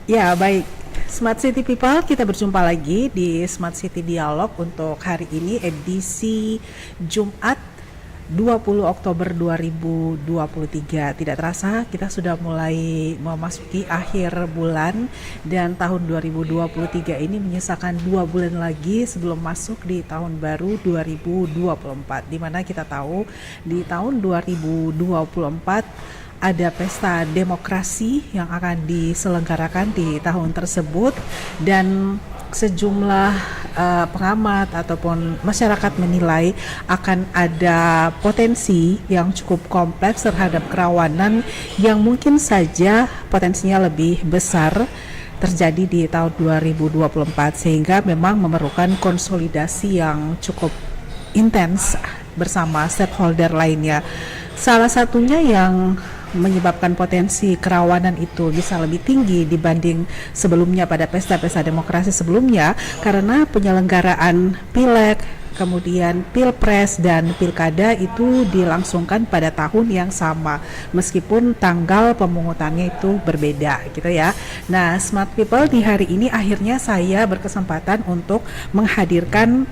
Ya, baik. Smart City People, kita berjumpa lagi di Smart City Dialog untuk hari ini edisi Jumat 20 Oktober 2023. Tidak terasa kita sudah mulai memasuki akhir bulan dan tahun 2023 ini menyisakan 2 bulan lagi sebelum masuk di tahun baru 2024, di mana kita tahu di tahun 2024 ada pesta demokrasi yang akan diselenggarakan di tahun tersebut, dan sejumlah pengamat ataupun masyarakat menilai akan ada potensi yang cukup kompleks terhadap kerawanan yang mungkin saja potensinya lebih besar terjadi di tahun 2024, sehingga memang memerlukan konsolidasi yang cukup intens bersama stakeholder lainnya. Salah satunya yang menyebabkan potensi kerawanan itu bisa lebih tinggi dibanding sebelumnya pada pesta-pesta demokrasi sebelumnya, karena penyelenggaraan pileg, kemudian pilpres dan pilkada itu dilangsungkan pada tahun yang sama meskipun tanggal pemungutannya itu berbeda gitu ya. Nah, Smart People, di hari ini akhirnya saya berkesempatan untuk menghadirkan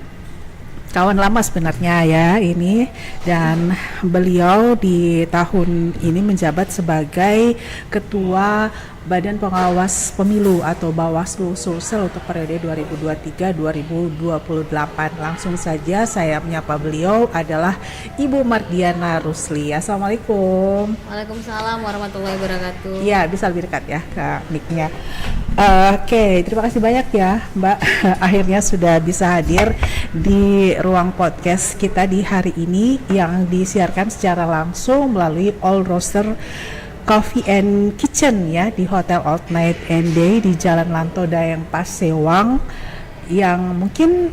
kawan lama sebenarnya ya ini, dan beliau di tahun ini menjabat sebagai Ketua Badan Pengawas Pemilu atau Bawaslu Sulsel untuk periode 2023-2028. Langsung saja saya menyapa beliau, adalah Ibu Mardiana Rusli. Assalamualaikum. Waalaikumsalam warahmatullahi wabarakatuh. Ya, bisa lebih dekat ya ke mic-nya. Oke, terima kasih banyak ya Mbak. Akhirnya sudah bisa hadir di ruang podcast kita di hari ini yang disiarkan secara langsung melalui All Roaster Coffee and Kitchen ya di Hotel Old Night and Day di Jalan Lanto Dayang Pasewang, yang mungkin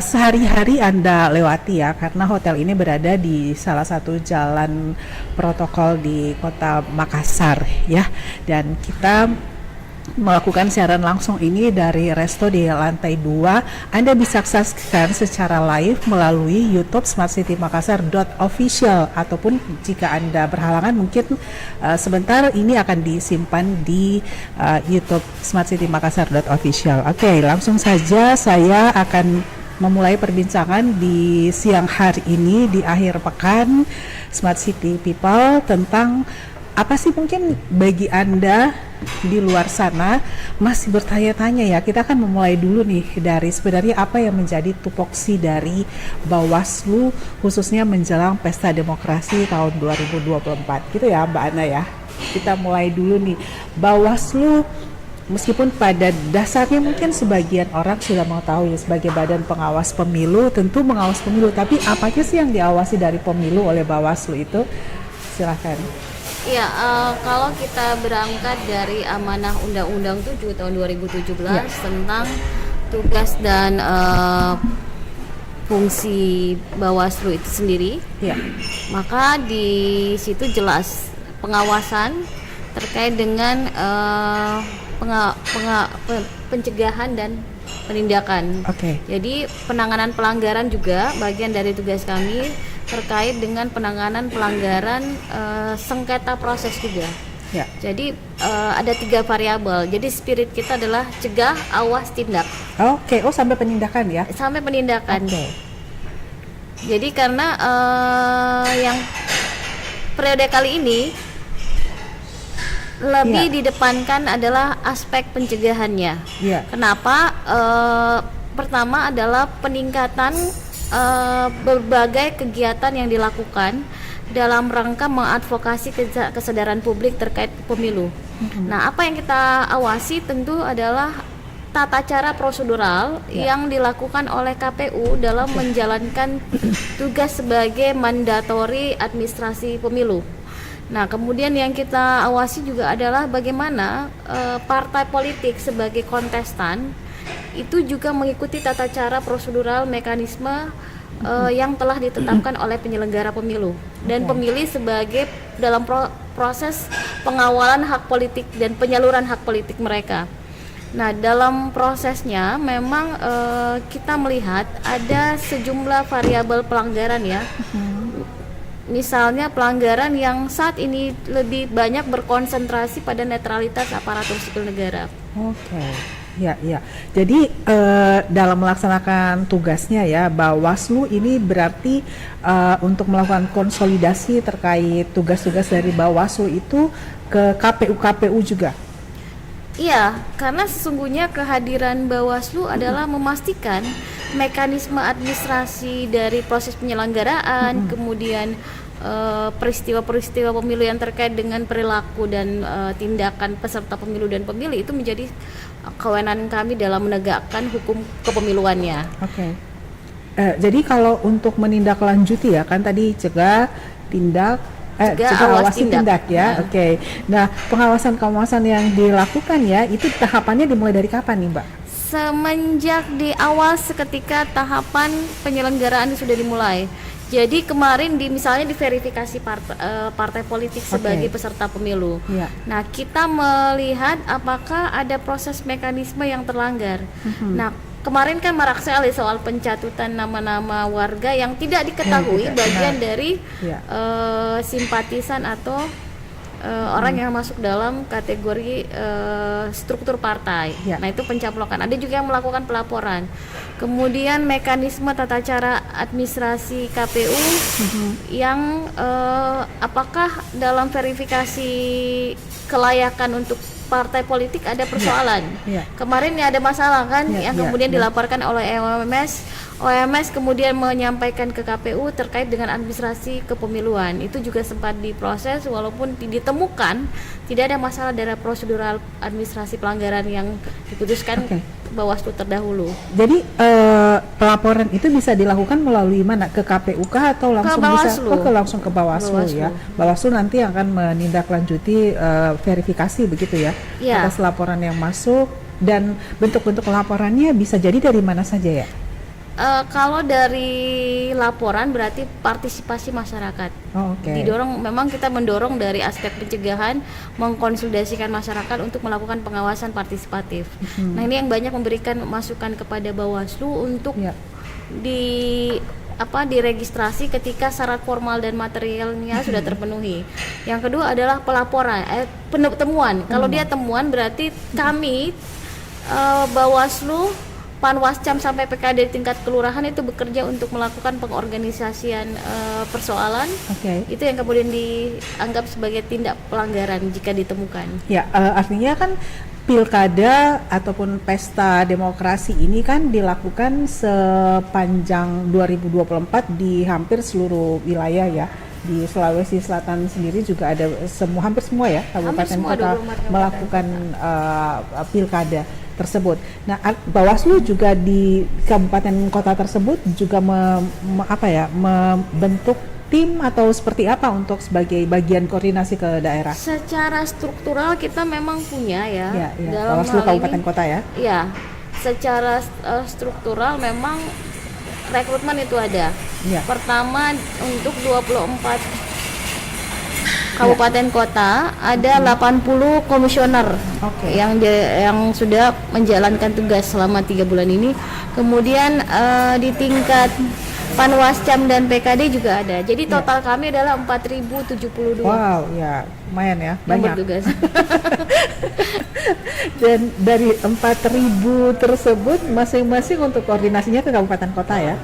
sehari-hari Anda lewati ya, karena hotel ini berada di salah satu jalan protokol di Kota Makassar ya, dan kita melakukan siaran langsung ini dari resto di lantai 2. Anda bisa saksikan secara live melalui YouTube smartcitymakassar.official, ataupun jika Anda berhalangan mungkin sebentar ini akan disimpan di YouTube smartcitymakassar.official. Oke, langsung saja saya akan memulai perbincangan di siang hari ini di akhir pekan Smart City People tentang apa sih mungkin bagi Anda di luar sana masih bertanya-tanya ya. Kita akan memulai dulu nih dari sebenarnya apa yang menjadi tupoksi dari Bawaslu khususnya menjelang pesta demokrasi tahun 2024 gitu ya Mbak Ana ya. Kita mulai dulu nih, Bawaslu meskipun pada dasarnya mungkin sebagian orang sudah mengetahui sebagai badan pengawas pemilu, tentu mengawas pemilu, tapi apa aja sih yang diawasi dari pemilu oleh Bawaslu itu? Silakan. Ya, kalau kita berangkat dari amanah Undang-Undang 7 tahun 2017 ya, tentang tugas dan fungsi Bawaslu itu sendiri, ya, maka di situ jelas pengawasan terkait dengan pencegahan dan penindakan. Jadi penanganan pelanggaran juga bagian dari tugas kami, terkait dengan penanganan pelanggaran sengketa proses juga. Ya. Jadi ada 3 variabel. Jadi spirit kita adalah cegah, awas, tindak. Oh sampai penindakan ya? Sampai penindakan. Jadi karena yang periode kali ini lebih didepankan adalah aspek pencegahannya. Kenapa? Pertama adalah peningkatan berbagai kegiatan yang dilakukan dalam rangka mengadvokasi kesadaran publik terkait pemilu. Nah, apa yang kita awasi tentu adalah tata cara prosedural yang dilakukan oleh KPU dalam menjalankan tugas sebagai mandatori administrasi pemilu. Nah, kemudian yang kita awasi juga adalah bagaimana partai politik sebagai kontestan itu juga mengikuti tata cara prosedural mekanisme yang telah ditetapkan oleh penyelenggara pemilu dan pemilih sebagai dalam proses pengawalan hak politik dan penyaluran hak politik mereka. Nah, dalam prosesnya memang kita melihat ada sejumlah variabel pelanggaran ya. Misalnya pelanggaran yang saat ini lebih banyak berkonsentrasi pada netralitas aparatur sipil negara. Oke, ya, ya. Jadi dalam melaksanakan tugasnya ya, Bawaslu ini berarti untuk melakukan konsolidasi terkait tugas-tugas dari Bawaslu itu ke KPU-KPU juga. Iya, karena sesungguhnya kehadiran Bawaslu adalah memastikan mekanisme administrasi dari proses penyelenggaraan, kemudian peristiwa-peristiwa pemilu yang terkait dengan perilaku dan tindakan peserta pemilu dan pemilih itu menjadi kewenangan kami dalam menegakkan hukum kepemiluannya. Oke. Jadi kalau untuk menindaklanjuti ya kan tadi cegah, cegah, awasi, tindak ya. Nah. Oke. Nah, pengawasan yang dilakukan ya itu tahapannya dimulai dari kapan nih, Mbak? Semenjak di awal seketika tahapan penyelenggaraan sudah dimulai. Jadi kemarin misalnya di verifikasi partai politik sebagai peserta pemilu. Yeah. Nah, kita melihat apakah ada proses mekanisme yang terlanggar. Nah, kemarin kan marak sekali soal pencatutan nama-nama warga yang tidak diketahui bagian dari simpatisan atau orang yang masuk dalam kategori struktur partai. Nah, itu pencaplokan. Ada juga yang melakukan pelaporan. Kemudian mekanisme tata cara administrasi KPU yang apakah dalam verifikasi kelayakan untuk partai politik ada persoalan. Kemarin ya ada masalah kan yang kemudian dilaporkan oleh OMS kemudian menyampaikan ke KPU terkait dengan administrasi kepemiluan. Itu juga sempat diproses walaupun ditemukan tidak ada masalah dari prosedural administrasi pelanggaran yang diputuskan Bawaslu terdahulu. Jadi pelaporan itu bisa dilakukan melalui mana? Ke KPU kah atau langsung langsung ke Bawaslu ya? Bawaslu nanti akan menindaklanjuti verifikasi begitu ya atas laporan yang masuk, dan bentuk-bentuk laporannya bisa jadi dari mana saja ya? Kalau dari laporan berarti partisipasi masyarakat. Didorong, memang kita mendorong dari aspek pencegahan, mengkonsolidasikan masyarakat untuk melakukan pengawasan partisipatif. Nah, ini yang banyak memberikan masukan kepada Bawaslu untuk diregistrasi ketika syarat formal dan materialnya sudah terpenuhi. Yang kedua adalah pelaporan, temuan. Kalau dia temuan berarti kami Bawaslu, Panwascam sampai PKD tingkat kelurahan itu bekerja untuk melakukan pengorganisasian persoalan. Itu yang kemudian dianggap sebagai tindak pelanggaran jika ditemukan. Ya, artinya kan pilkada ataupun pesta demokrasi ini kan dilakukan sepanjang 2024 di hampir seluruh wilayah ya. Di Sulawesi Selatan sendiri juga ada hampir semua ya kabupaten kota melakukan pilkada tersebut. Nah, Bawaslu juga di kabupaten kota tersebut juga membentuk tim atau seperti apa untuk sebagai bagian koordinasi ke daerah? Secara struktural kita memang punya ya. Dalam Bawaslu kabupaten kota ya. Iya. Secara struktural memang rekrutmen itu ada. Pertama untuk 24 kabupaten kota ada 80 komisioner yang sudah menjalankan tugas selama 3 bulan ini. Kemudian di tingkat Panwascam dan PKD juga ada. Jadi total kami adalah 4.072. Wow, ya lumayan ya, banyak. Bertugas. Dan dari 4.000 tersebut masing-masing untuk koordinasinya ke kabupaten kota ya?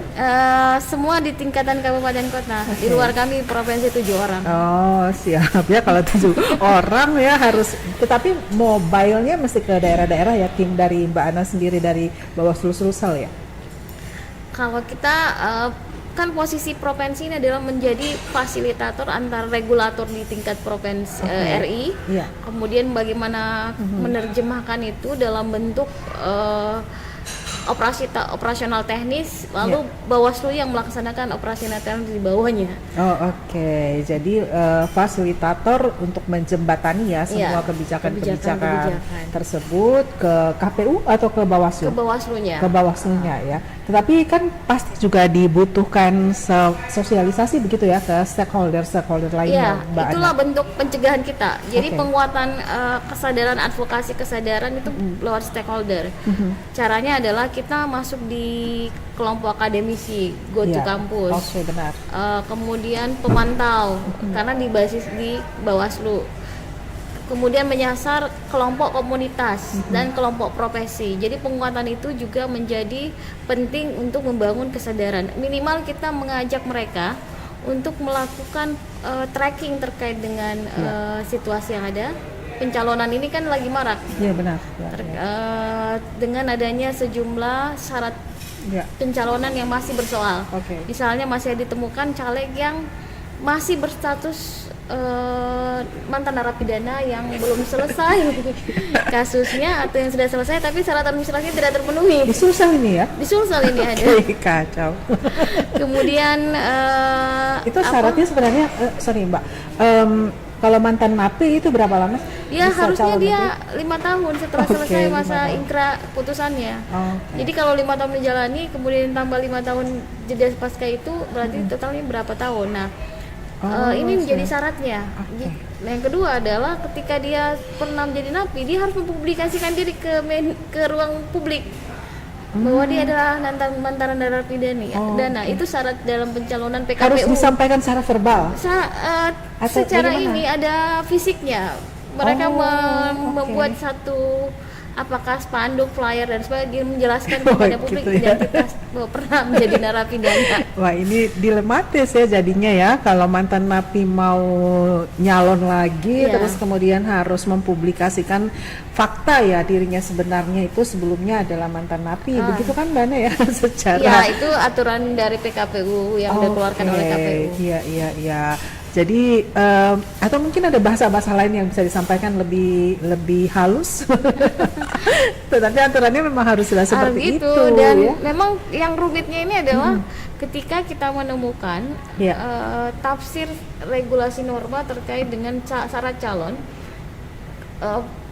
Semua di tingkatan kabupaten kota. Di luar kami provinsi 7 orang. Oh, siap ya, kalau 7 orang ya harus, tetapi mobile-nya mesti ke daerah-daerah ya, tim dari Mbak Ana sendiri dari Bawaslu Sulsel ya? Kalau kita kan posisi provinsi ini adalah menjadi fasilitator antar regulator di tingkat provinsi RI. Kemudian bagaimana menerjemahkan itu dalam bentuk operasional teknis, lalu Bawaslu yang melaksanakan operasional teknis di bawahnya. Jadi fasilitator untuk menjembatani ya semua kebijakan tersebut ke KPU atau ke Bawaslu? Ke Bawaslunya ya. Tetapi kan pasti juga dibutuhkan sosialisasi begitu ya ke stakeholder lainnya. Itulah bentuk pencegahan kita. Jadi penguatan kesadaran, advokasi kesadaran itu lewat stakeholder. Caranya adalah kita masuk di kelompok akademisi, go to kampus. Kemudian pemantau karena di basis di Bawaslu. kemudian menyasar kelompok komunitas dan kelompok profesi. Jadi penguatan itu juga menjadi penting untuk membangun kesadaran. Minimal kita mengajak mereka untuk melakukan tracking terkait dengan situasi yang ada. Pencalonan ini kan lagi marak. Iya benar. Dengan adanya sejumlah syarat pencalonan yang masih bersoal. Misalnya masih ditemukan caleg yang masih berstatus mantan narapidana yang belum selesai kasusnya atau yang sudah selesai tapi syarat administrasinya tidak terpenuhi. Di Sulsel ini ya? Di Sulsel ini ada. Kacau. Kemudian itu syaratnya sebenarnya sorry Mbak, kalau mantan napi itu berapa lama? Ya harusnya dia 5 tahun setelah selesai masa ingkrah putusannya. Jadi kalau 5 tahun menjalani kemudian tambah 5 tahun jeda pasca itu berarti totalnya berapa tahun. Nah ini menjadi syaratnya. Nah, yang kedua adalah ketika dia pernah menjadi napi, dia harus mempublikasikan diri ke ruang publik bahwa dia adalah mantan narapidana. Itu syarat dalam pencalonan PKPU. Harus disampaikan secara verbal. Secara ini ada fisiknya. Mereka membuat satu apakah spanduk, flyer dan sebagainya menjelaskan kepada publik identitas bahwa pernah menjadi narapidana. Wah ini dilematis ya jadinya ya kalau mantan napi mau nyalon lagi terus kemudian harus mempublikasikan fakta ya dirinya sebenarnya itu sebelumnya adalah mantan napi, begitu kan Mbak Ana ya secara. Ya itu aturan dari PKPU yang dikeluarkan oleh KPU. Iya. Jadi atau mungkin ada bahasa-bahasa lain yang bisa disampaikan lebih halus. Tetapi aturannya memang harus sudah seperti itu. Dan memang yang rumitnya ini adalah ketika kita menemukan tafsir regulasi norma terkait dengan syarat calon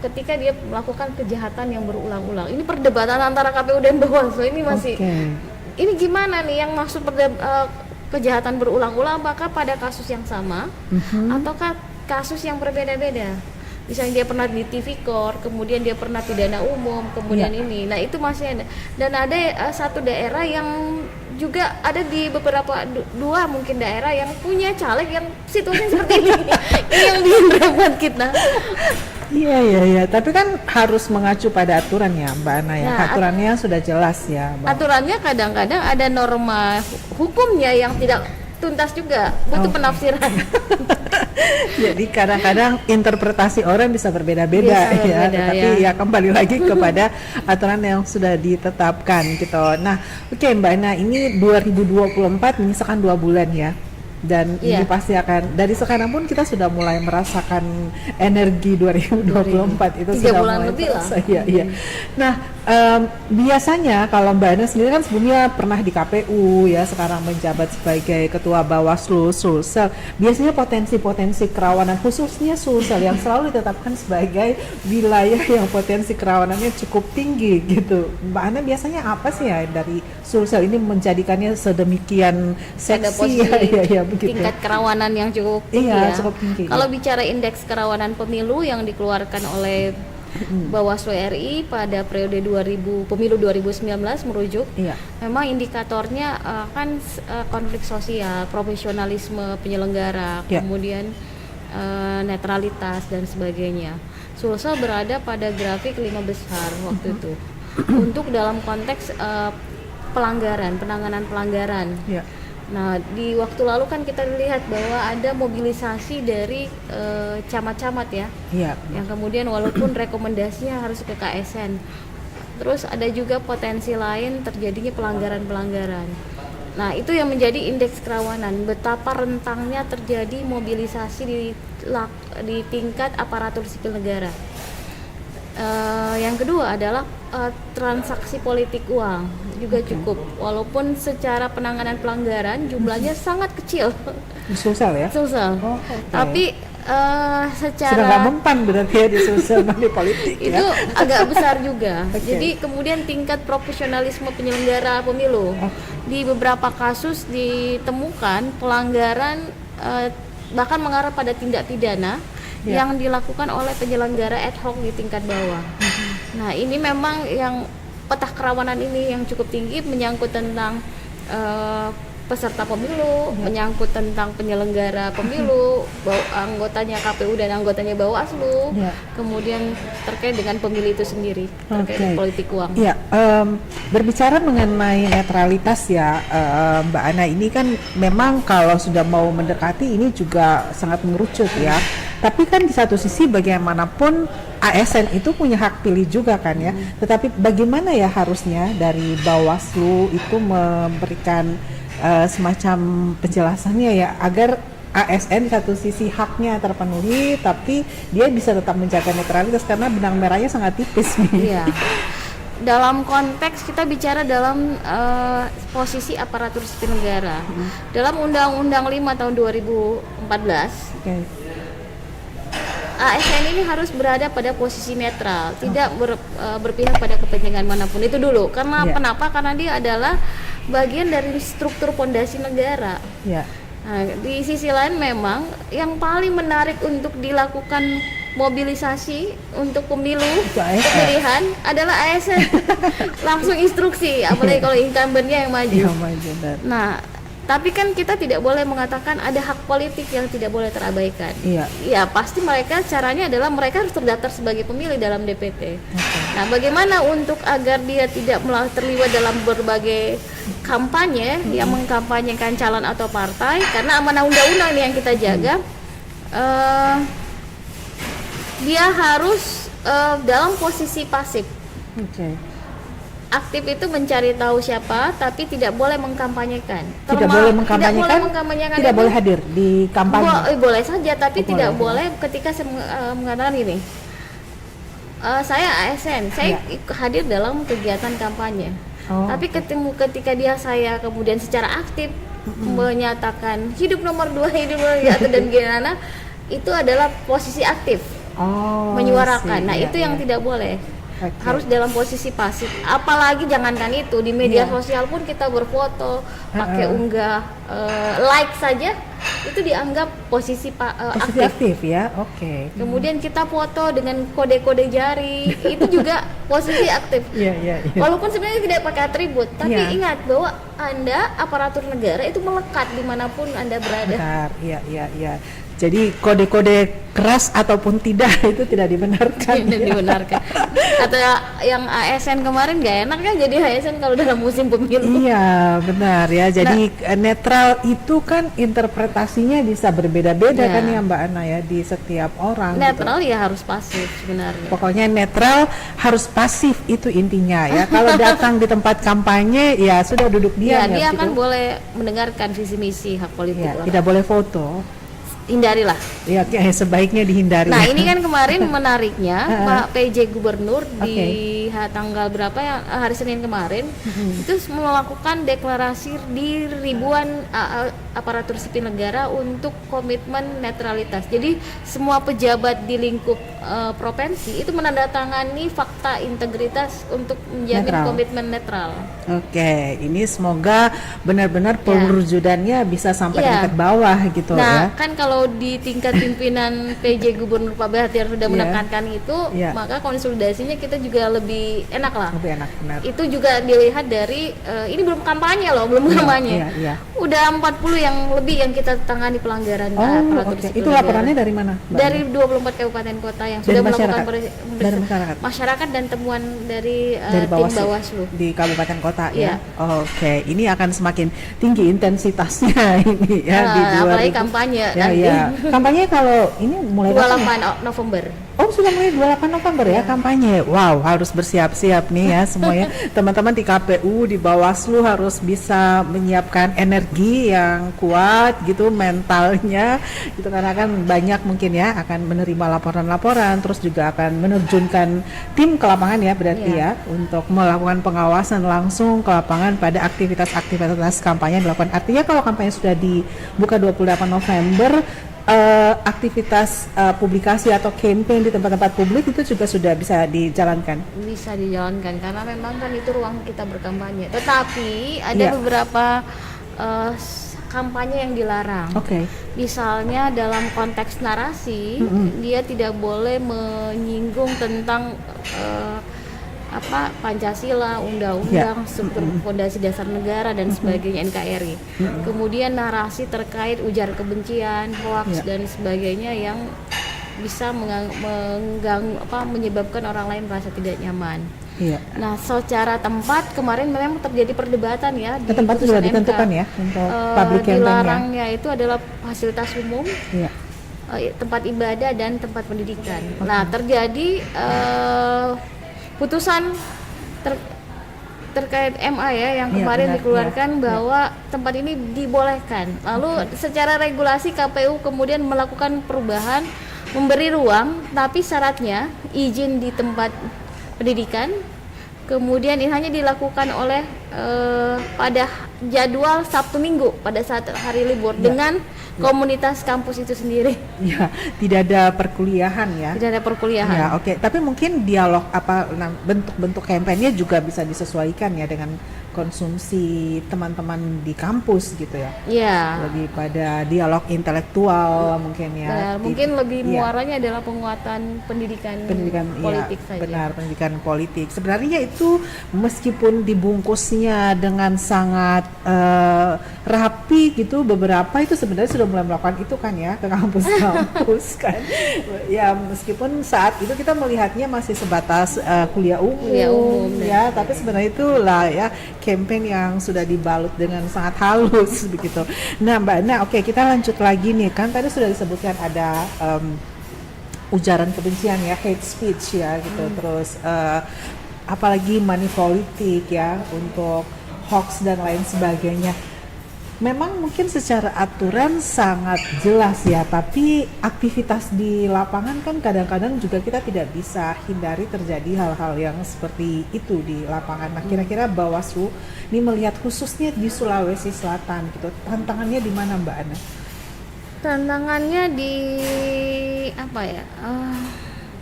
ketika dia melakukan kejahatan yang berulang-ulang. Ini perdebatan antara KPU dan Bawaslu ini masih. Ini gimana nih yang maksud kejahatan berulang-ulang, apakah pada kasus yang sama ataukah kasus yang berbeda-beda? Misalnya dia pernah di tipikor, kemudian dia pernah pidana umum, kemudian ini. Nah itu masih ada. Dan ada satu daerah yang juga ada di beberapa dua mungkin daerah yang punya caleg yang situasinya seperti ini. Ini yang bikin repot kita. Iya. Tapi kan harus mengacu pada aturan ya Mbak Ana ya. Aturannya sudah jelas ya. Aturannya kadang-kadang ada norma hukumnya yang tidak tuntas juga, butuh penafsiran. Jadi kadang-kadang interpretasi orang bisa berbeda-beda ya. Tapi ya kembali lagi kepada aturan yang sudah ditetapkan gitu. Nah, Mbak Ana, ini 2024 menyisakan 2 bulan ya. Dan ini pasti akan dari sekarang pun kita sudah mulai merasakan energi 2024 itu 3 sudah bulan mulai lebih terasa, iya. Nah biasanya kalau Mbak Ana sendiri kan sebelumnya pernah di KPU ya, sekarang menjabat sebagai Ketua Bawaslu Sulsel. Biasanya potensi-potensi kerawanan khususnya Sulsel yang selalu ditetapkan sebagai wilayah yang potensi kerawanannya cukup tinggi gitu. Mbak Ana biasanya apa sih ya dari Sulsel ini menjadikannya sedemikian seksi ya begitu. Tingkat kerawanan yang cukup tinggi cukup tinggi. Kalau bicara indeks kerawanan pemilu yang dikeluarkan oleh Bawaslu RI pada periode pemilu 2019 merujuk, memang indikatornya kan konflik sosial, profesionalisme penyelenggara, kemudian netralitas dan sebagainya. Sulsel berada pada grafik 5 besar waktu itu. Untuk dalam konteks penanganan pelanggaran. Nah, di waktu lalu kan kita lihat bahwa ada mobilisasi dari camat-camat ya, yang kemudian walaupun rekomendasinya harus ke KSN, terus ada juga potensi lain terjadinya pelanggaran-pelanggaran. Nah, itu yang menjadi indeks kerawanan, betapa rentangnya terjadi mobilisasi di tingkat aparatur sipil negara. Yang kedua adalah transaksi politik uang juga cukup, walaupun secara penanganan pelanggaran jumlahnya sangat kecil. Sulsel ya? Sulsel. Tapi secara sudah nggak mempan berarti ya di Sulsel money politik itu agak besar juga. Jadi kemudian tingkat profesionalisme penyelenggara pemilu di beberapa kasus ditemukan pelanggaran bahkan mengarah pada tindak pidana yang dilakukan oleh penyelenggara ad hoc di tingkat bawah. Nah, ini memang yang peta kerawanan ini yang cukup tinggi, menyangkut tentang peserta pemilu, menyangkut tentang penyelenggara pemilu, anggotanya KPU dan anggotanya Bawaslu, kemudian terkait dengan pemilih itu sendiri, terkait politik uang. Iya, berbicara mengenai netralitas ya, Mbak Ana, ini kan memang kalau sudah mau mendekati ini juga sangat mengerucut ya. Tapi kan di satu sisi bagaimanapun ASN itu punya hak pilih juga kan ya. Tetapi bagaimana ya harusnya dari Bawaslu itu memberikan semacam penjelasannya ya agar ASN satu sisi haknya terpenuhi tapi dia bisa tetap menjaga netralitas karena benang merahnya sangat tipis nih. Iya. Dalam konteks kita bicara dalam posisi aparatur sipil negara. Dalam Undang-Undang 5 tahun 2014, ASN ini harus berada pada posisi netral, tidak berpihak pada kepentingan manapun. Itu dulu. Karena kenapa? Karena dia adalah bagian dari struktur pondasi negara. Nah, di sisi lain memang yang paling menarik untuk dilakukan mobilisasi untuk pemilu pemilihan adalah ASN. Langsung instruksi, apalagi kalau incumbent-nya yang maju. Nah, tapi kan kita tidak boleh mengatakan ada hak politik yang tidak boleh terabaikan. Ya pasti mereka caranya adalah mereka harus terdaftar sebagai pemilih dalam DPT. Nah, bagaimana untuk agar dia tidak terlibat dalam berbagai kampanye yang mengkampanyekan calon atau partai, karena amanah undang-undang ini yang kita jaga. Dia harus dalam posisi pasif. Aktif itu mencari tahu siapa, tapi tidak boleh mengkampanyekan. Tidak boleh mengkampanyekan, tidak boleh hadir di kampanye. Boleh saja, tapi tidak boleh ketika saya mengatakan ini. Saya ASN, saya hadir dalam kegiatan kampanye. Tapi ketika saya kemudian secara aktif menyatakan hidup nomor 2, hidup nomor 1 dan gimana, itu adalah posisi aktif, menyuarakan. Nah, itu yang tidak boleh. Harus dalam posisi pasif. Apalagi jangankan itu, di media sosial pun kita berfoto, pakai unggah, like saja itu dianggap posisi aktif ya. Kemudian kita foto dengan kode-kode jari, itu juga posisi aktif. Walaupun sebenarnya tidak pakai atribut, tapi ingat bahwa Anda aparatur negara itu melekat dimanapun Anda berada. Iya. Jadi kode-kode keras ataupun tidak itu tidak dibenarkan. Tidak dibenarkan. Kata yang ASN kemarin nggak enak kan jadi ASN kalau dalam musim pemilu. Iya benar ya. Jadi netral itu kan interpretasinya bisa berbeda-beda kan ya Mbak Ana ya di setiap orang. Netral ya harus pasif sebenarnya. Pokoknya netral harus pasif itu intinya ya. Kalau datang di tempat kampanye ya sudah duduk diam. Dia kan boleh mendengarkan visi misi hak politik. Tidak boleh foto. Hindarilah. Ya, sebaiknya dihindari. Nah, ini kan kemarin menariknya Pak PJ Gubernur di tanggal berapa ya, hari Senin kemarin itu melakukan deklarasi di ribuan aparatur sipil negara untuk komitmen netralitas. Jadi semua pejabat di lingkup provinsi itu menandatangani fakta integritas untuk menjamin komitmen netral. Ini semoga benar-benar perwujudannya bisa sampai tingkat bawah gitu ya. Nah, kan kalau di tingkat pimpinan PJ Gubernur Pak Bahtiar sudah menekankan itu, maka konsolidasinya kita juga lebih enak lah. Lebih enak, benar. Itu juga dilihat dari ini belum kampanye loh, kampanye. Udah 40 yang lebih yang kita tangani pelanggaran aparatur sipil Itu laporannya dari mana, Mbak? Dari 24 kabupaten kota yang sudah melakukan dari masyarakat dan temuan dari tim Bawaslu di kabupaten kota ya. Ini akan semakin tinggi intensitasnya ini ya di 2000. Apalagi kampanye nanti. Kampanye kalau ini mulai 28 November. Sudah mulai 28 November ya kampanye. Wow, harus bersiap-siap nih ya semuanya. Teman-teman di KPU, di Bawaslu harus bisa menyiapkan energi yang kuat gitu, mentalnya gitu, karena kan banyak mungkin ya akan menerima laporan-laporan, terus juga akan menerjunkan tim ke lapangan ya berarti ya untuk melakukan pengawasan langsung ke lapangan pada aktivitas-aktivitas kampanye yang dilakukan. Artinya kalau kampanye sudah dibuka 28 November, aktivitas publikasi atau campaign di tempat-tempat publik itu juga sudah bisa dijalankan. Bisa dijalankan karena memang kan itu ruang kita berkampanye. Tetapi ada beberapa kampanye yang dilarang. Misalnya dalam konteks narasi, dia tidak boleh menyinggung tentang Pancasila, undang-undang, struktur fondasi dasar negara dan sebagainya, NKRI. Kemudian narasi terkait ujaran kebencian, hoaks dan sebagainya yang bisa menyebabkan orang lain merasa tidak nyaman. Nah, secara tempat kemarin memang terjadi perdebatan ya. Di tempat sudah ditentukan ya untuk public campaign. Dilarangnya itu adalah fasilitas umum, tempat ibadah dan tempat pendidikan. Nah, terjadi putusan terkait MA ya yang kemarin dikeluarkan bahwa tempat ini dibolehkan. Lalu secara regulasi KPU kemudian melakukan perubahan, memberi ruang, tapi syaratnya izin di tempat pendidikan, kemudian ini hanya dilakukan oleh pada jadwal Sabtu Minggu pada saat hari libur dengan komunitas kampus itu sendiri. Tidak ada perkuliahan ya. Tidak ada perkuliahan. Tapi mungkin dialog bentuk-bentuk kampanye juga bisa disesuaikan ya dengan konsumsi teman-teman di kampus gitu ya. Lebih pada dialog intelektual mungkin ya. Mungkin lebih muaranya adalah penguatan pendidikan politik saja. Benar, pendidikan politik. Sebenarnya itu meskipun dibungkusnya dengan sangat rapi gitu, beberapa itu sebenarnya sudah mulai melakukan itu kan ya ke kampus-kampus kan. Ya meskipun saat itu kita melihatnya masih sebatas kuliah umum ya, tapi sebenarnya itulah ya campaign yang sudah dibalut dengan sangat halus begitu. Nah Mbak Ana, kita lanjut lagi nih, kan tadi sudah disebutkan ada ujaran kebencian ya, hate speech ya gitu, terus apalagi money politik ya, untuk hoax dan lain sebagainya. Memang mungkin secara aturan sangat jelas ya, tapi aktivitas di lapangan kan kadang-kadang juga kita tidak bisa hindari terjadi hal-hal yang seperti itu di lapangan. Nah, kira-kira Bawaslu ini melihat khususnya di Sulawesi Selatan gitu, tantangannya di mana Mbak Ana? Tantangannya di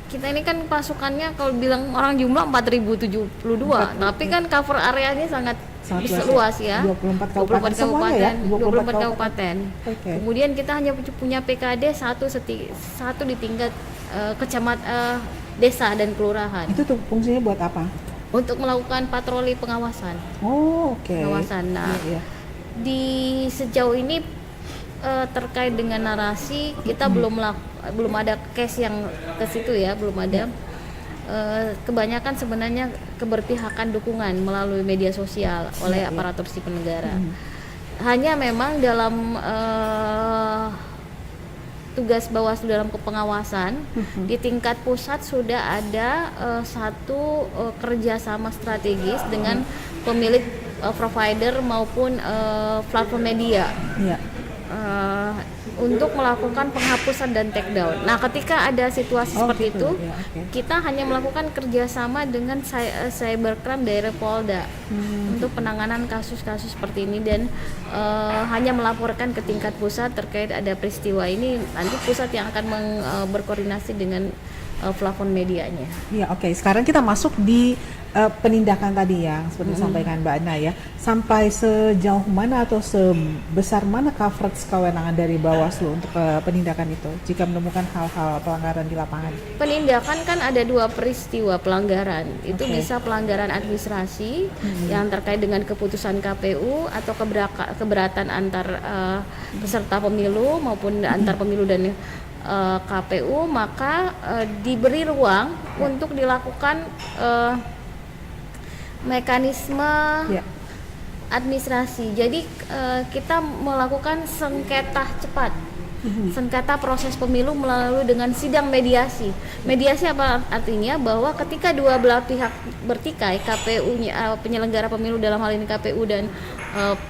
kita ini kan pasukannya kalau bilang orang jumlah 4072, tapi kan cover areanya sangat luas ya. 24 kabupaten. Kemudian kita hanya punya PKD satu di tingkat desa dan kelurahan. Itu tuh fungsinya buat apa? Untuk melakukan patroli pengawasan. Pengawasan. Nah, di sejauh ini terkait dengan narasi kita belum ada case yang ke situ ya, belum ada. Kebanyakan sebenarnya keberpihakan dukungan melalui media sosial oleh aparatur sipil negara. Hanya memang dalam tugas Bawaslu dalam pengawasan di tingkat pusat sudah ada satu kerjasama strategis dengan pemilik provider maupun platform media. Untuk melakukan penghapusan dan take down. Nah, ketika ada situasi seperti itu, kita hanya melakukan kerjasama dengan cybercrime dari Polda untuk penanganan kasus-kasus seperti ini, dan hanya melaporkan ke tingkat pusat terkait ada peristiwa ini. Nanti pusat yang akan berkoordinasi dengan platform medianya. Sekarang kita masuk di penindakan tadi yang seperti disampaikan Mbak Ana ya. Sampai sejauh mana atau sebesar mana coverage kewenangan dari Bawaslu untuk penindakan itu jika menemukan hal-hal pelanggaran di lapangan? Penindakan kan ada dua peristiwa pelanggaran. Itu bisa pelanggaran administrasi yang terkait dengan keputusan KPU atau keberatan antar peserta pemilu maupun antar pemilu dan KPU, maka diberi ruang untuk dilakukan mekanisme administrasi. Jadi kita melakukan sengketa cepat, sengketa proses pemilu melalui dengan sidang mediasi. Mediasi apa artinya? Bahwa ketika dua belah pihak bertikai, KPU-nya, penyelenggara pemilu dalam hal ini KPU dan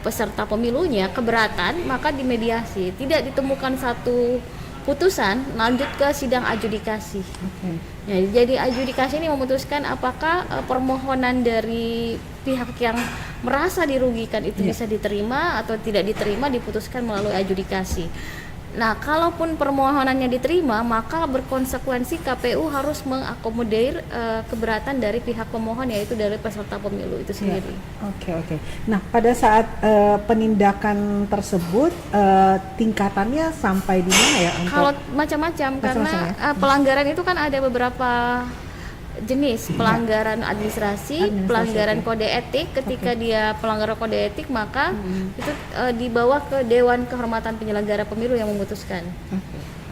peserta pemilunya keberatan, maka dimediasi. Tidak ditemukan satu putusan, lanjut ke sidang adjudikasi. Jadi adjudikasi ini memutuskan apakah permohonan dari pihak yang merasa dirugikan itu bisa diterima atau tidak diterima, diputuskan melalui adjudikasi. Nah, kalaupun permohonannya diterima, maka berkonsekuensi KPU harus mengakomodir keberatan dari pihak pemohon, yaitu dari peserta pemilu itu sendiri. Nah, pada saat penindakan tersebut tingkatannya sampai di mana ya? Kalau macam-macam karena pelanggaran itu kan ada beberapa jenis pelanggaran administrasi, pelanggaran kode etik. Ketika dia pelanggaran kode etik, maka itu dibawa ke Dewan Kehormatan Penyelenggara Pemilu yang memutuskan.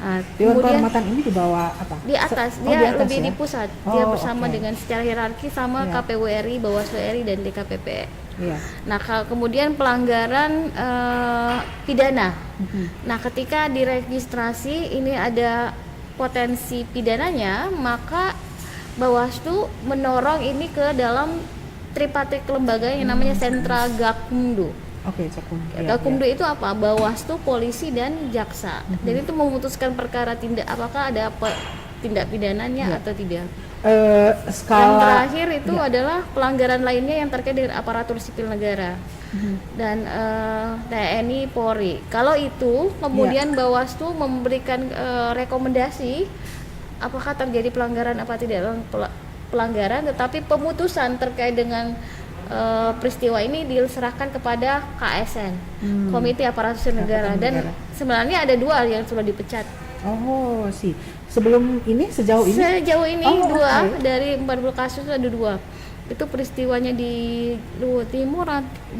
Nah, Dewan kemudian Kehormatan ini di bawah apa? di atas, di dia atas lebih ya? di pusat. Dia bersama oke. dengan secara hierarki sama Iya. KPU RI, Bawaslu RI, dan DKPP. Iya. Nah, kemudian pelanggaran pidana. Nah, ketika diregistrasi ini ada potensi pidananya, maka Bawaslu mendorong ini ke dalam tripartit lembaga yang namanya Sentra Gakumdu. Oke, Cakung. Gakumdu itu apa? Bawaslu, polisi, dan jaksa. Dan itu memutuskan perkara apakah ada tindak pidananya atau tidak. Yang Skala terakhir itu adalah pelanggaran lainnya yang terkait dengan aparatur sipil negara dan TNI, Polri. Kalau itu kemudian Bawaslu memberikan rekomendasi apakah terjadi pelanggaran apa tidak pelanggaran, tetapi pemutusan terkait dengan peristiwa ini diserahkan kepada KSN, Komite Aparatur Sipil Negara. Dan sebenarnya ada 2 yang sudah dipecat. Oh, sebelum ini sejauh ini Dua dari 40 kasus ada 2. Itu peristiwanya di Luwu Timur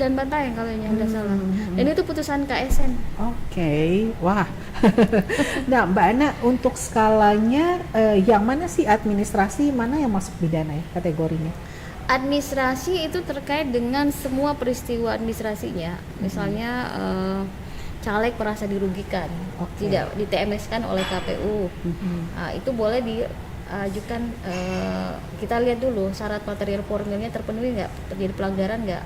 dan Bantaeng kalau yang tidak salah. Dan itu putusan KSN. Oke, wah. Nah, Mbak Ana, untuk skalanya yang mana sih administrasi, mana yang masuk pidana ya kategorinya? Administrasi itu terkait dengan semua peristiwa administrasinya. Misalnya caleg merasa dirugikan, tidak di TMS-kan oleh KPU. Nah, itu boleh diajukan. Kita lihat dulu syarat material formilnya terpenuhi nggak, terjadi pelanggaran nggak.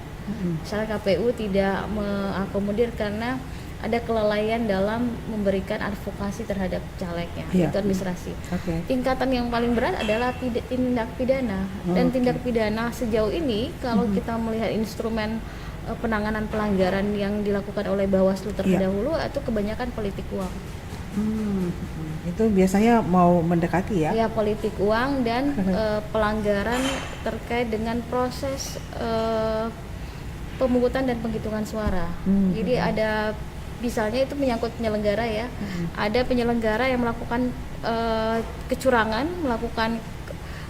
Misalnya KPU tidak mengakomodir karena ada kelalaian dalam memberikan advokasi terhadap calegnya, itu administrasi. Tingkatan yang paling berat adalah tindak pidana. Dan tindak pidana sejauh ini kalau kita melihat instrumen penanganan pelanggaran yang dilakukan oleh Bawaslu terdahulu itu kebanyakan politik uang. Itu biasanya mau mendekati ya? Ya, politik uang dan pelanggaran terkait dengan proses pemungutan dan penghitungan suara. Jadi ada misalnya itu menyangkut penyelenggara ya. Ada penyelenggara yang melakukan kecurangan, melakukan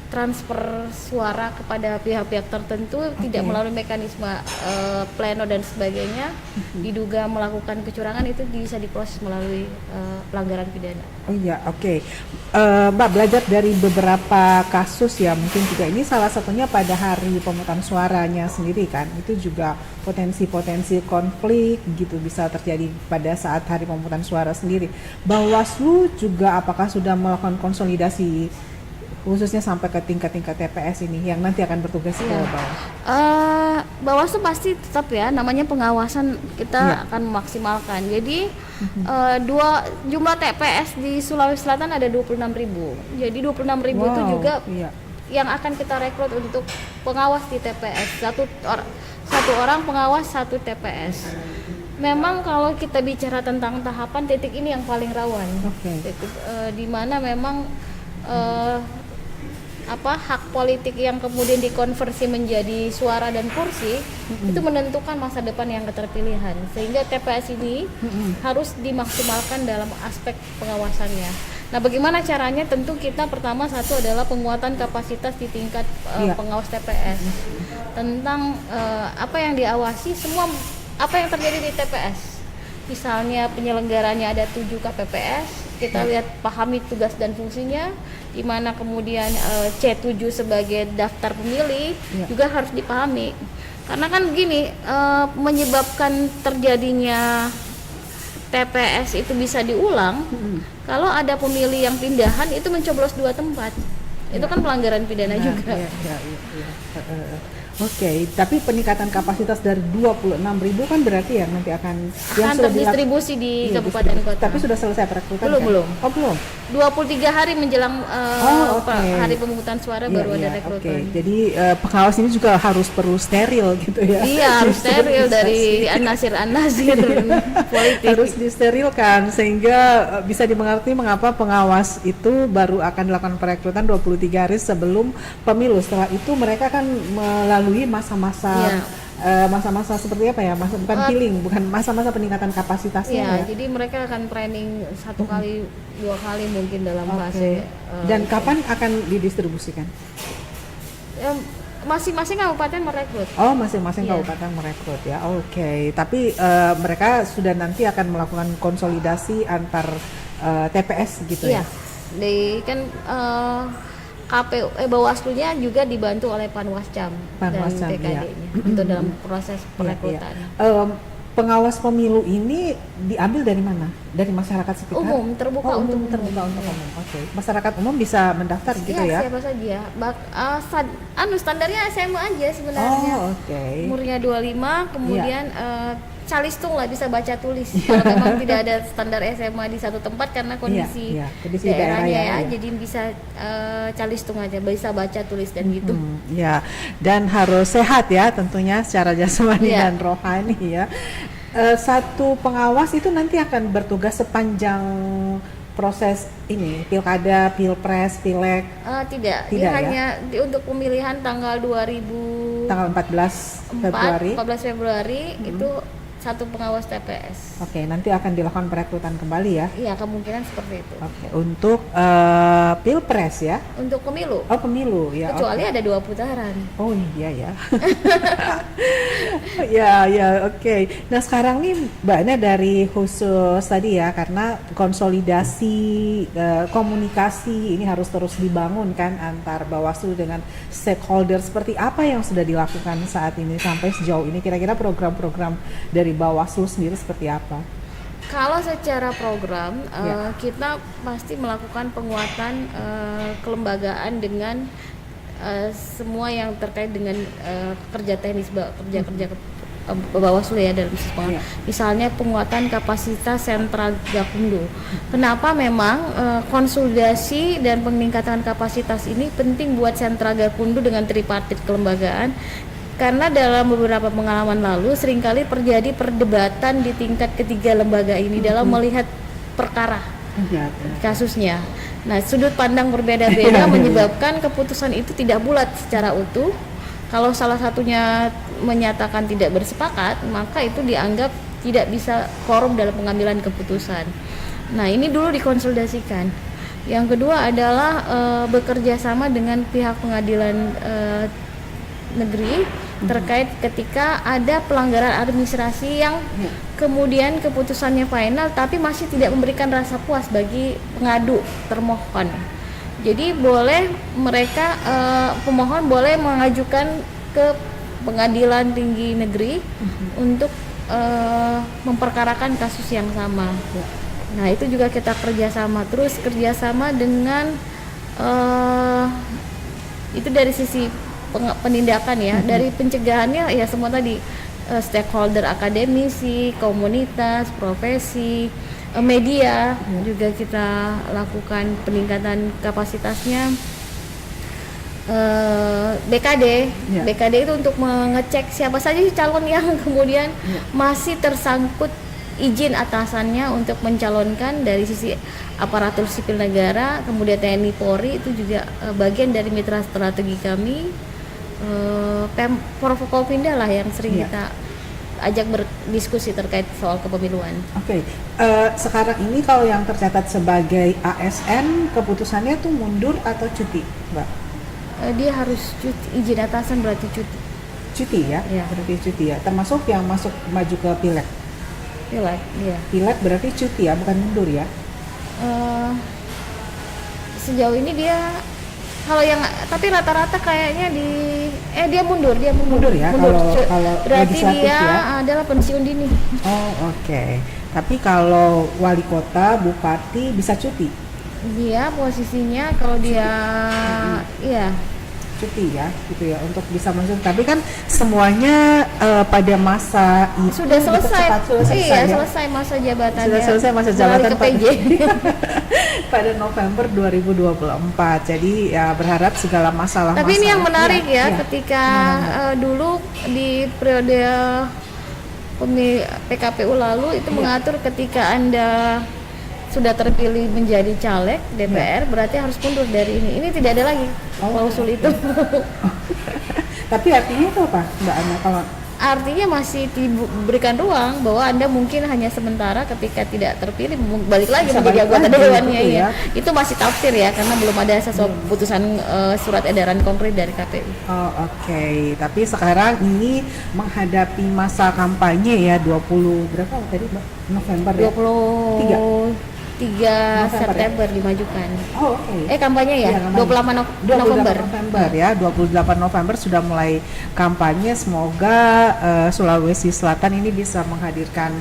transfer suara kepada pihak-pihak tertentu tidak melalui mekanisme pleno dan sebagainya, diduga melakukan kecurangan, itu bisa diproses melalui pelanggaran pidana. Oh iya, oke. Mbak belajar dari beberapa kasus ya, mungkin juga ini salah satunya pada hari pemungutan suaranya sendiri kan, itu juga potensi-potensi konflik gitu bisa terjadi pada saat hari pemungutan suara sendiri. Bawaslu juga apakah sudah melakukan konsolidasi khususnya sampai ke tingkat-tingkat TPS ini yang nanti akan bertugas ke bawah? Bawaslu pasti tetap ya, namanya pengawasan kita akan memaksimalkan. Jadi jumlah TPS di Sulawesi Selatan ada 26.000. Jadi 26.000 itu juga yang akan kita rekrut untuk pengawas di TPS. Satu orang pengawas 1 TPS. Memang kalau kita bicara tentang tahapan, titik ini yang paling rawan. Titik di mana memang hak politik yang kemudian dikonversi menjadi suara dan kursi itu menentukan masa depan yang keterpilihan, sehingga TPS ini harus dimaksimalkan dalam aspek pengawasannya. Nah, bagaimana caranya? Tentu kita pertama satu adalah penguatan kapasitas di tingkat pengawas TPS tentang apa yang diawasi, semua apa yang terjadi di TPS. Misalnya penyelenggaranya ada 7 KPPS, kita lihat pahami tugas dan fungsinya, di mana kemudian C7 sebagai daftar pemilih juga harus dipahami. Karena kan begini, menyebabkan terjadinya TPS itu bisa diulang kalau ada pemilih yang pindahan itu mencoblos 2 tempat. Itu kan pelanggaran pidana juga. Oke, tapi peningkatan kapasitas dari 26.000 kan berarti ya nanti akan terdistribusi di kabupaten kota. Tapi sudah selesai perekrutan? Belum. Oh, belum. 23 hari menjelang hari pemungutan suara baru ada rekrutan. Jadi pengawas ini juga perlu steril gitu ya. Iya, harus steril dari anasir politik. Harus disterilkan sehingga bisa dimengerti mengapa pengawas itu baru akan dilakukan perekrutan 23 hari sebelum pemilu. Setelah itu mereka kan melalui masa-masa masa-masa seperti apa ya, bukan masa-masa peningkatan kapasitasnya. Jadi mereka akan training 1 kali 2 kali mungkin dalam fase. Dan kapan akan didistribusikan? Masing-masing kabupaten merekrut. Oh, masing-masing Iya. kabupaten merekrut ya. Oke. Tapi mereka sudah nanti akan melakukan konsolidasi antar TPS gitu Iya. ya. Kan KPU Bawaslu-nya juga dibantu oleh Panwascam dan Panwascam, iya. TKD-nya untuk dalam proses Iya, iya. perekrutan. Pengawas pemilu ini diambil dari mana? Dari masyarakat sekitar? Umum, terbuka Oh, untuk umum. terbuka untuk umum. Oke. Masyarakat umum bisa mendaftar gitu Iya, ya? siapa saja. Standarnya SMA aja sebenarnya. Oh, oke. Umurnya 25, kemudian calistung lah, bisa baca tulis. Kalau memang tidak ada standar SMA di satu tempat karena kondisi, Iya, kondisi daerahnya daerah ya, ya. jadi bisa calistung aja, bisa baca tulis dan gitu. Ya, dan harus sehat ya tentunya secara jasmani Iya. dan rohani ya. Satu pengawas itu nanti akan bertugas sepanjang proses ini pilkada, pilpres, pileg, Tidak, Tidak dia ya? hanya untuk pemilihan tanggal 2004, tanggal 14 Februari. 14 Februari itu satu pengawas TPS. Oke, nanti akan dilakukan perekrutan kembali ya. Iya, kemungkinan seperti itu. Oke, untuk pilpres ya. Untuk pemilu, Oh, pemilu ya. kecuali oke. ada 2 putaran. Oh iya ya. Ya, oke. Nah sekarang nih Mbaknya dari khusus tadi ya, karena konsolidasi komunikasi ini harus terus dibangun kan antar Bawaslu dengan stakeholder. Seperti apa yang sudah dilakukan saat ini sampai sejauh ini? Kira-kira program-program dari Bawaslu sendiri seperti apa? Kalau secara program, Ya. kita pasti melakukan penguatan kelembagaan dengan semua yang terkait dengan kerja teknis, kerja Bawaslu ya dalam sisi Ya. misalnya penguatan kapasitas sentra Gakumdu. Kenapa memang konsolidasi dan peningkatan kapasitas ini penting buat sentra Gakumdu dengan tripartit kelembagaan? Karena dalam beberapa pengalaman lalu seringkali terjadi perdebatan di tingkat ketiga lembaga ini dalam melihat perkara Ya. kasusnya. Nah, sudut pandang berbeda-beda menyebabkan keputusan itu tidak bulat secara utuh. Kalau salah satunya menyatakan tidak bersepakat, maka itu dianggap tidak bisa quorum dalam pengambilan keputusan. Nah, ini dulu dikonsolidasikan. Yang kedua adalah bekerja sama dengan pihak pengadilan negeri terkait ketika ada pelanggaran administrasi yang kemudian keputusannya final tapi masih tidak memberikan rasa puas bagi pengadu termohon. Jadi boleh mereka pemohon boleh mengajukan ke pengadilan tinggi negeri untuk memperkarakan kasus yang sama. Nah, itu juga kita kerjasama, terus kerjasama dengan itu dari sisi penindakan ya. Dari pencegahannya ya semua tadi, stakeholder akademisi, komunitas, profesi, media juga kita lakukan peningkatan kapasitasnya. BKD itu untuk mengecek siapa saja sih calon yang kemudian masih tersangkut izin atasannya untuk mencalonkan dari sisi aparatur sipil negara, kemudian TNI Polri itu juga bagian dari mitra strategi kami. Forkopimda lah yang sering kita ajak berdiskusi terkait soal kepemiluan. Oke. Sekarang ini kalau yang tercatat sebagai ASN keputusannya tuh mundur atau cuti, Mbak? Dia harus cuti, izin atasan berarti cuti. Cuti ya? Iya. Berarti cuti ya. Termasuk yang masuk maju ke pileg. Pileg, iya. Pileg berarti cuti ya, bukan mundur ya? Sejauh ini dia kalau yang tapi rata-rata kayaknya dia mundur ya, kalau berarti legislatif dia ya? adalah pensiun dini. Oh, oke. Tapi kalau wali kota, bupati bisa cuti? Dia posisinya kalau dia iya Cuti ya, gitu ya, untuk bisa masuk. Tapi kan semuanya pada masa itu sudah selesai. selesai Iya, ya? selesai masa jabatannya. Sudah selesai masa Beralih jabatan ke PJ. pada November 2024. Jadi ya berharap segala masalah. Tapi ini yang menarik ya, iya. ketika dulu di periode PKPU lalu itu mengatur ketika Anda sudah terpilih menjadi caleg DPR berarti harus mundur dari ini. Ini tidak ada lagi klausul itu. Tapi artinya itu apa, Mbak Ana? Kalau artinya masih diberikan ruang bahwa Anda mungkin hanya sementara ketika tidak terpilih balik lagi menjadi anggota dewannya gitu ya. Itu masih tafsir ya karena belum ada sesuatu putusan surat edaran konkret dari KPU. Oh, oke. Tapi sekarang ini menghadapi masa kampanye ya 20 berapa tadi Mbak? November ya? 3 September ya? Dimajukan. Oh, oke. Kampanye ya? Iya, 28 November ya, 28 November sudah mulai kampanye. Semoga Sulawesi Selatan ini bisa menghadirkan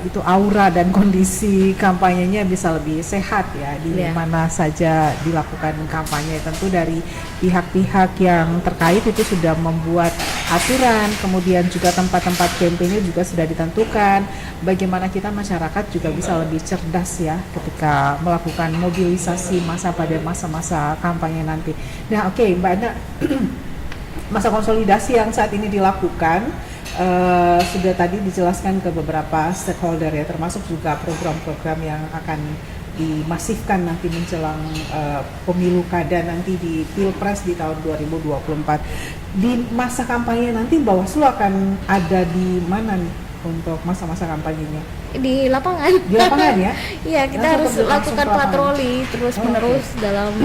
itu aura dan kondisi kampanyenya bisa lebih sehat ya di mana saja dilakukan kampanye. Tentu dari pihak-pihak yang terkait itu sudah membuat aturan, kemudian juga tempat-tempat kampanye juga sudah ditentukan. Bagaimana kita masyarakat juga bisa lebih cerdas ya ketika melakukan mobilisasi massa pada masa-masa kampanye nanti. Nah, oke, Mbak Ana, masa konsolidasi yang saat ini dilakukan sudah tadi dijelaskan ke beberapa stakeholder ya, termasuk juga program-program yang akan dimasifkan nanti menjelang pemilu kada nanti di Pilpres di tahun 2024. Di masa kampanye nanti Bawaslu akan ada di mana nih untuk masa-masa kampanyenya? Di lapangan. Di lapangan ya? Iya, kita harus lakukan patroli terus-menerus dalam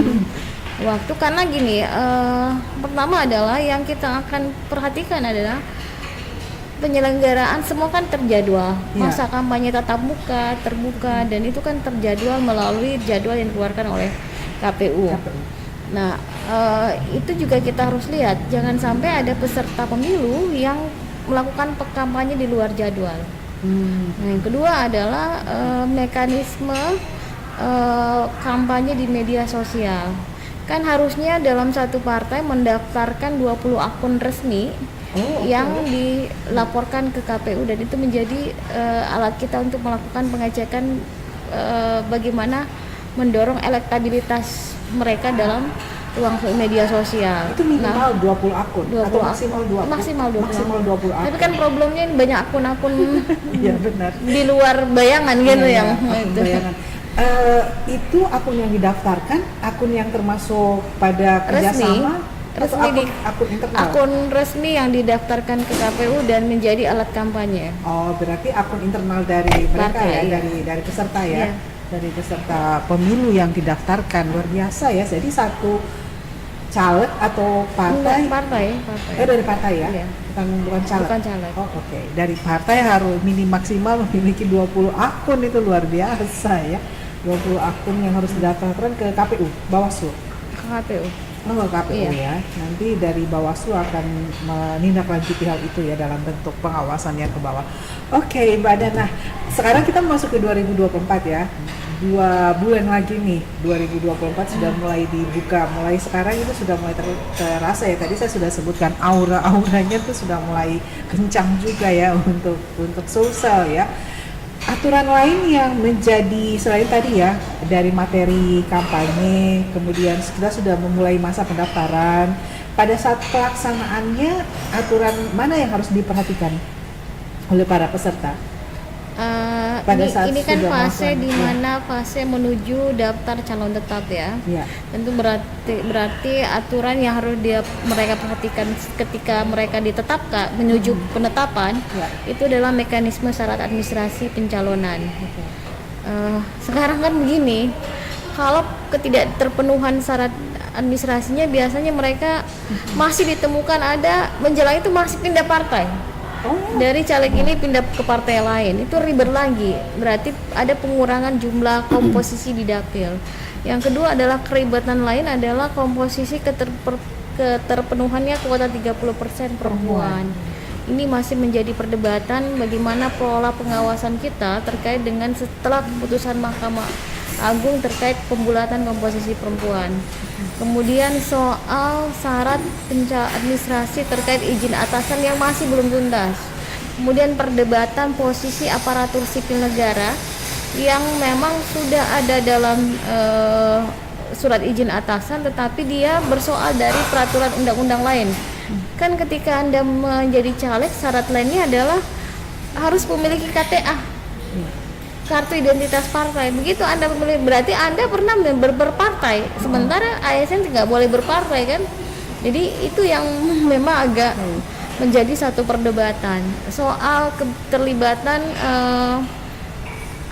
waktu, karena gini, pertama adalah yang kita akan perhatikan adalah penyelenggaraan semua kan terjadwal. Masa kampanye tatap muka, terbuka, dan itu kan terjadwal melalui jadwal yang dikeluarkan oleh KPU. Nah, itu juga kita harus lihat, jangan sampai ada peserta pemilu yang melakukan kampanye di luar jadwal. Nah, yang kedua adalah mekanisme kampanye di media sosial. Kan harusnya dalam satu partai mendaftarkan 20 akun resmi yang dilaporkan ke KPU, dan itu menjadi alat kita untuk melakukan pengecekan bagaimana mendorong elektabilitas mereka dalam ruang media sosial. Itu minimal 20 akun atau maksimal 20? Maksimal 20 akun. Tapi kan problemnya ini banyak akun-akun iya, benar. di luar bayangan gitu ya. Itu. Bayangan. Itu akun yang didaftarkan, akun yang termasuk pada kerjasama, akun resmi yang didaftarkan ke KPU dan menjadi alat kampanye. Oh, berarti akun internal dari mereka dari peserta ya, dari peserta pemilu yang didaftarkan. Luar biasa ya. Jadi satu caleg atau partai? Dari partai ya? Iya. Bukan caleg? Bukan caleg. Oh, oke. Dari partai harus maksimal memiliki 20 akun, itu luar biasa ya. 20 akun yang harus didaftarkan ke KPU, Bawaslu. KPU. Oh, KPU ya. Nanti dari Bawaslu akan menindaklanjuti hal itu ya dalam bentuk pengawasannya ke bawah. Oke, Mbak Dana. Sekarang kita masuk ke 2024 ya. 2 bulan lagi nih, 2024 sudah mulai dibuka. Mulai sekarang itu sudah mulai terasa ya. Tadi saya sudah sebutkan auranya tuh sudah mulai kencang juga ya untuk sosial ya. Aturan lain yang menjadi selain tadi ya, dari materi kampanye, kemudian kita sudah memulai masa pendaftaran. Pada saat pelaksanaannya, aturan mana yang harus diperhatikan oleh para peserta? Ini kan fase di mana fase menuju daftar calon tetap ya. Tentu berarti aturan yang harus mereka perhatikan ketika mereka ditetapkan menuju penetapan itu adalah mekanisme syarat administrasi pencalonan. Sekarang kan begini, kalau ketidakterpenuhan syarat administrasinya biasanya mereka masih ditemukan ada menjelang itu masih pindah partai. Dari caleg ini pindah ke partai lain, itu ribet lagi. Berarti ada pengurangan jumlah komposisi di dapil. Yang kedua adalah keribatan lain adalah komposisi keterpenuhannya kuota 30% perempuan. Ini masih menjadi perdebatan bagaimana pola pengawasan kita terkait dengan setelah keputusan Mahkamah Agung terkait pembulatan komposisi perempuan. Kemudian soal syarat administrasi terkait izin atasan yang masih belum tuntas. Kemudian perdebatan posisi aparatur sipil negara yang memang sudah ada dalam surat izin atasan, tetapi dia bersoal dari peraturan undang-undang lain. Kan ketika Anda menjadi caleg, syarat lainnya adalah harus memiliki KTA, kartu identitas partai. Begitu Anda memilih, berarti Anda pernah berpartai. Sementara ASN tidak boleh berpartai kan. Jadi itu yang memang agak menjadi satu perdebatan soal keterlibatan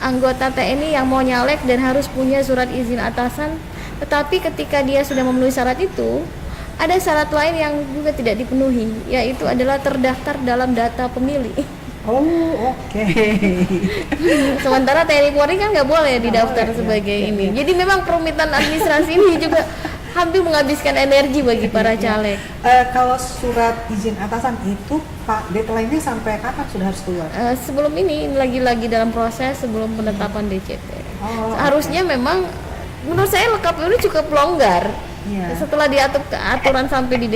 anggota TNI yang mau nyalek dan harus punya surat izin atasan. Tetapi ketika dia sudah memenuhi syarat itu, ada syarat lain yang juga tidak dipenuhi, yaitu adalah terdaftar dalam data pemilih. Oh, oke. Sementara TNI Polri kan nggak boleh didaftar sebagai ini. Jadi memang perumitan administrasi ini juga hampir menghabiskan energi bagi para caleg. Kalau surat izin atasan itu, Pak, deadline-nya sampai kapan sudah harus keluar? Sebelum ini lagi dalam proses sebelum penetapan DCT. Harusnya memang menurut saya KPU ini cukup longgar. Setelah diatur aturan sampai di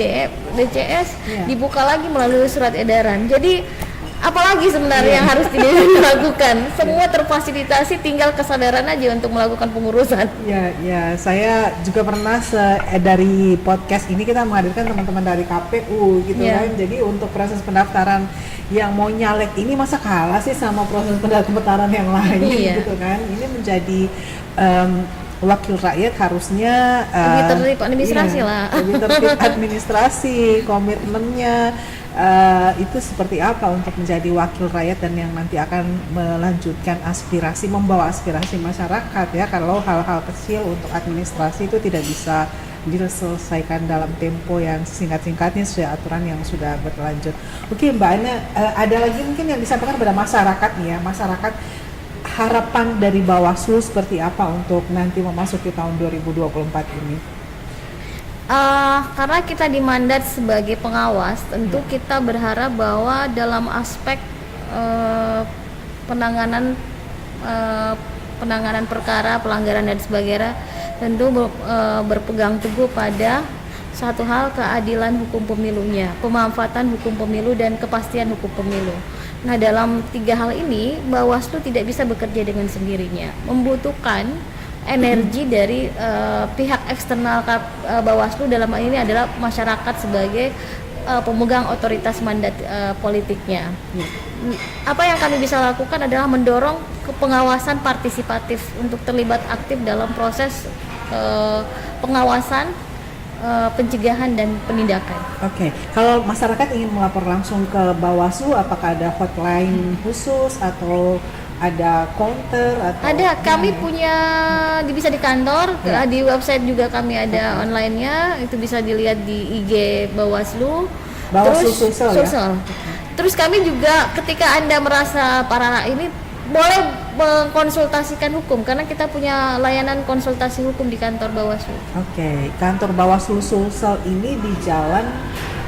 DCS, dibuka lagi melalui surat edaran. Jadi apalagi sebenarnya yang harus dilakukan, semua terfasilitasi, tinggal kesadaran aja untuk melakukan pengurusan. Ya, saya juga pernah dari podcast ini kita menghadirkan teman-teman dari KPU gitu kan. Jadi untuk proses pendaftaran yang mau nyalek ini masa kalah sih sama proses pendaftaran yang lain gitu kan. Ini menjadi wakil rakyat harusnya lebih tertib administrasi lah. Lebih tertib administrasi, komitmennya itu seperti apa untuk menjadi wakil rakyat dan yang nanti akan melanjutkan aspirasi, membawa aspirasi masyarakat ya. Kalau hal-hal kecil untuk administrasi itu tidak bisa diselesaikan dalam tempo yang singkat-singkatnya sesuai aturan yang sudah berlanjut. Oke, Mbak Ana, ada lagi mungkin yang disampaikan kepada masyarakat nih ya, masyarakat harapan dari Bawaslu seperti apa untuk nanti memasuki tahun 2024 ini? Karena kita dimandat sebagai pengawas, tentu kita berharap bahwa dalam aspek penanganan perkara pelanggaran dan sebagainya, tentu berpegang teguh pada satu hal, keadilan hukum pemilunya, pemanfaatan hukum pemilu dan kepastian hukum pemilu. Nah, dalam 3 hal ini Bawaslu tidak bisa bekerja dengan sendirinya, membutuhkan energi dari pihak eksternal Bawaslu, dalam hal ini adalah masyarakat sebagai pemegang otoritas mandat politiknya. Apa yang kami bisa lakukan adalah mendorong pengawasan partisipatif untuk terlibat aktif dalam proses pengawasan, pencegahan dan penindakan. Oke, kalau masyarakat ingin melapor langsung ke Bawaslu, apakah ada hotline khusus atau ada counter atau? Ada, kami punya bisa di kantor, di website juga kami ada online-nya, itu bisa dilihat di IG Bawaslu. Sulsel. Ya? Terus kami juga ketika Anda merasa para ini boleh mengkonsultasikan hukum, karena kita punya layanan konsultasi hukum di kantor Bawaslu. Oke, kantor Bawaslu Sulsel ini di Jalan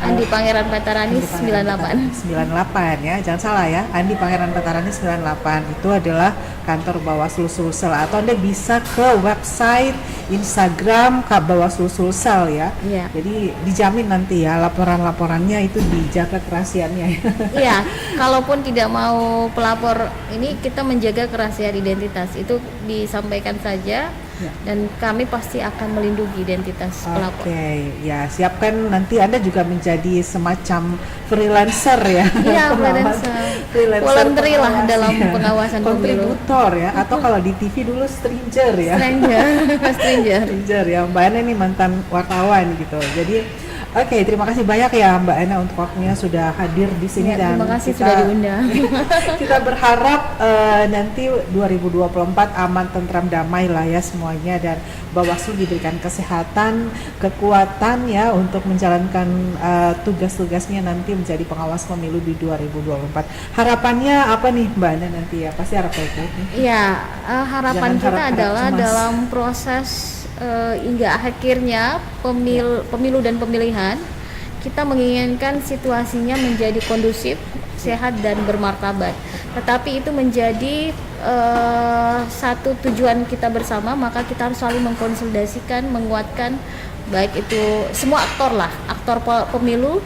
Andi Pangeran Petarani 98 ya, jangan salah ya, Andi Pangeran Petarani 98 itu adalah kantor Bawaslu Sulsel. Atau Anda bisa ke website Instagram Bawaslu Sulsel ya. Jadi dijamin nanti ya laporan-laporannya itu dijaga kerahasiaannya. Iya, kalaupun tidak mau pelapor ini, kita menjaga kerahasiaan identitas, itu disampaikan saja. Dan kami pasti akan melindungi identitas pelapor. Oke, ya siapkan nanti Anda juga menjadi semacam freelancer ya. Iya, voluntary lah dalam pengawasan pemilu. Kontributor ya, atau kalau di TV dulu stranger ya. Stranger ya, Mbak Ana ini mantan wartawan gitu. Jadi oke, terima kasih banyak ya Mbak Ana untuk waktunya sudah hadir di sini dan terima kasih sudah diundang. Kita berharap nanti 2024 aman, tentram, damai lah ya semuanya, dan Bawaslu diberikan kesehatan, kekuatan ya untuk menjalankan tugas-tugasnya nanti menjadi pengawas pemilu di 2024. Harapannya apa nih Mbak Ana nanti ya? Pasti harap itu. Iya, harapan kita adalah dalam proses hingga akhirnya pemilu dan pemilihan, kita menginginkan situasinya menjadi kondusif, sehat dan bermartabat. Tetapi itu menjadi satu tujuan kita bersama, maka kita harus selalu mengkonsolidasikan, menguatkan baik itu semua aktor pemilu,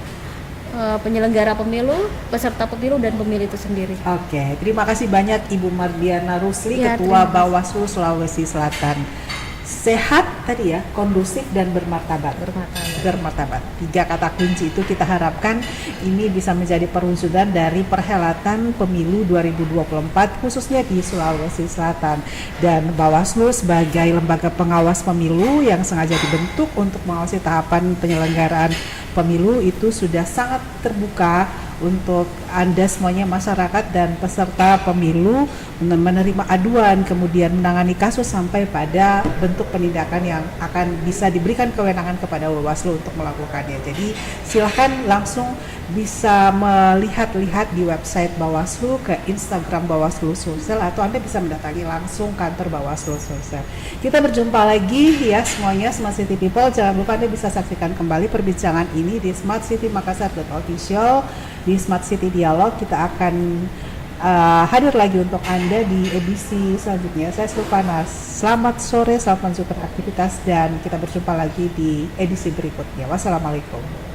penyelenggara pemilu, peserta pemilu dan pemilih itu sendiri. Oke, terima kasih banyak Ibu Mardiana Rusli, Ketua Bawaslu Sulawesi Selatan. Sehat tadi ya, kondusif dan bermartabat. 3 kata kunci itu kita harapkan ini bisa menjadi perwujudan dari perhelatan pemilu 2024 khususnya di Sulawesi Selatan. Dan Bawaslu sebagai lembaga pengawas pemilu yang sengaja dibentuk untuk mengawasi tahapan penyelenggaraan pemilu itu sudah sangat terbuka untuk Anda semuanya, masyarakat dan peserta pemilu, menerima aduan, kemudian menangani kasus sampai pada bentuk penindakan yang akan bisa diberikan kewenangan kepada Bawaslu untuk melakukannya. Jadi silahkan langsung bisa melihat-lihat di website Bawaslu, ke Instagram Bawaslu Sulsel, atau Anda bisa mendatangi langsung kantor Bawaslu Sulsel. Kita berjumpa lagi ya semuanya, Smart City People. Jangan lupa Anda bisa saksikan kembali perbincangan ini di smartcitymakassar.official. Di Smart City Dialog kita akan hadir lagi untuk Anda di edisi selanjutnya. Saya Silvana, selamat sore, selamat lanjutkan aktivitas, dan kita berjumpa lagi di edisi berikutnya. Wassalamualaikum.